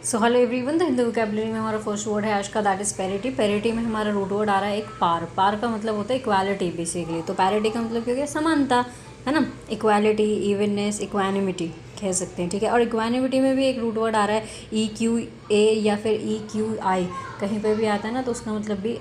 So hello everyone, the Hindu vocabulary में हमारा first word है आज का, दैट इज़ पैरिटी। पैरिटी में हमारा रूट वर्ड आ रहा है एक पार। पार का मतलब होता है इक्वालिटी बेसिकली। तो पैरिटी का मतलब क्या हो गया? समानता, है ना। इक्वालिटी, इवननेस, इक्वानिमिटी कह सकते हैं, ठीक है। और इक्वानिमिटी में भी एक रूट वर्ड आ रहा है ई क्यू ए या फिर ई क्यू आई, कहीं पे भी आता है ना तो उसका मतलब भी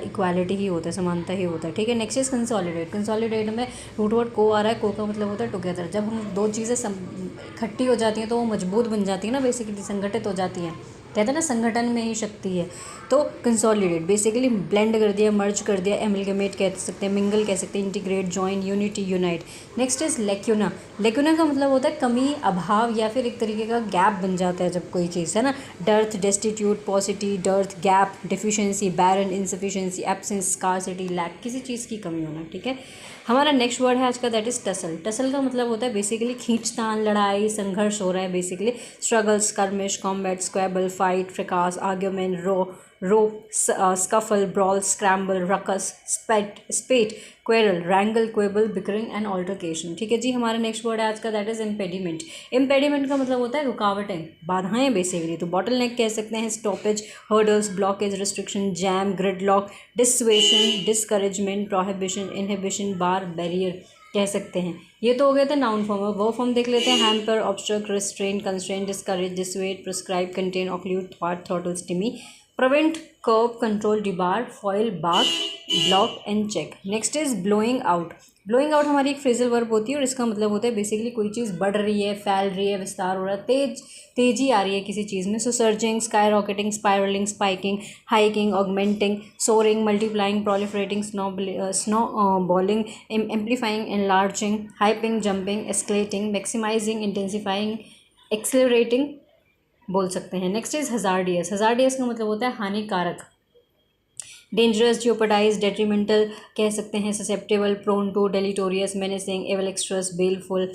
इक्वालिटी ही होता है, समानता ही होता है, ठीक है। Next is consolidate. कंसोलिडेट में रूट वर्ड को आ रहा है। को का मतलब होता है टुगेदर। जब हम दो चीज़ें इकट्ठी हो जाती हैं तो वो मजबूत बन जाती है ना, बेसिकली संगठित हो जाती हैं। कहते हैं ना संगठन में ही शक्ति है। तो कंसोलिडेट बेसिकली ब्लेंड कर दिया, मर्ज कर दिया, एमलगमेट कह सकते हैं, मिंगल कह सकते हैं, integrate, join, unity, unite. Next is lacuna. Lacuna का मतलब होता है कमी, अभाव या फिर एक तरीके का गैप बन जाता है जब कोई चीज़, है ना। Dearth, destitute, paucity, dearth, gap, deficiency, barren, insufficiency, absence, scarcity, lack, किसी चीज़ की कमी होना, ठीक है। हमारा नेक्स्ट वर्ड है आज का, दैट इज टसल। टसल का मतलब होता है बेसिकली खींचतान, लड़ाई, संघर्ष हो रहा है basically. Struggle, skirmish, combat, squabble, fight, fracas, argument, row, scuffle, brawl, scramble, ruckus, spat, quarrel, wrangle, quibble, bickering and altercation, ठीक है जी। हमारा नेक्स्ट वर्ड है आज का, दैट इज इम्पेडिमेंट। इम्पेडिमेंट का मतलब होता है रुकावटें, बाधाएं बेसिकली। तो बॉटल नेक कह सकते हैं, stoppage, hurdles, blockage, restriction, jam, gridlock, dissuasion, discouragement, prohibition, inhibition, bar, barrier कह सकते हैं। ये तो हो गए थे नाउन फॉर्म। अब वर्ब फॉर्म देख लेते हैं। Hamper, obstruct, restrain, constrain, discourage, dissuade, prescribe, contain, occlude, थ्वाट, throttle, stymie, prevent, curb, control, debar, foil, bar, block and check. Next is blowing out. Blowing out हमारी एक फ्रेजल वर्ब होती है और इसका मतलब होता है बेसिकली कोई चीज़ बढ़ रही है, फैल रही है, विस्तार हो रहा है, तेजी आ रही है किसी चीज़ में। So surging, skyrocketing, spiralling, spiking, hiking, augmenting, soaring, multiplying, proliferating, snowballing, amplifying, enlarging, hyping, jumping, escalating, maximising, intensifying, accelerating बोल सकते हैं। Next is hazardous. हजार्डियस का मतलब होता है हानिकारक। डेंजरस, जियोपडाइज, डेट्रीमेंटल कह सकते हैं, susceptible, prone to, deleterious, menacing, evil, baleful,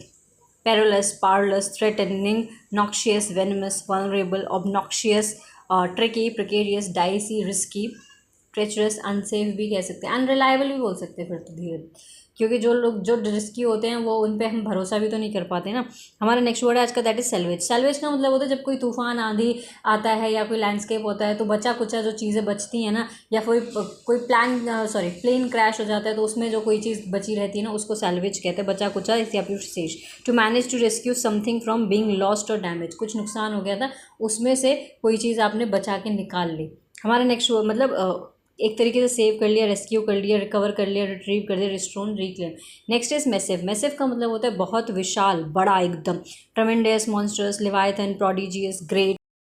perilous, powerless, threatening, noxious, venomous, vulnerable, obnoxious, tricky, precarious, dicey, risky, treacherous, unsafe भी कह सकते हैं, अनरिलायबल भी बोल सकते हैं फिर तो धीरे, क्योंकि जो लोग जो रिस्की होते हैं वो उन पे हम भरोसा भी तो नहीं कर पाते ना। हमारा नेक्स्ट वर्ड है आज का, दैट इज सेल्वेज। सेल्वेज का मतलब होता है जब कोई तूफान, आंधी आता है या कोई लैंडस्केप होता है तो बचा कुचा जो चीज़ें बचती हैं ना, या कोई प्लेन क्रैश हो जाता है तो उसमें जो कोई चीज़ बची रहती है ना उसको सेल्वेज कहते हैं, बचा कुचा या फिर शेष। To manage to rescue something from being lost और डैमेज, कुछ नुकसान हो गया था उसमें से कोई चीज़ आपने बचा के निकाल ली। हमारा नेक्स्ट मतलब एक तरीके से सेव कर लिया, रेस्क्यू कर लिया, रिकवर कर लिया, रिट्रीव कर लिया, restore, reclaim. Next is massive. Massive का मतलब होता है बहुत विशाल, बड़ा एकदम। Tremendous, monsters, leviathan, prodigious, great,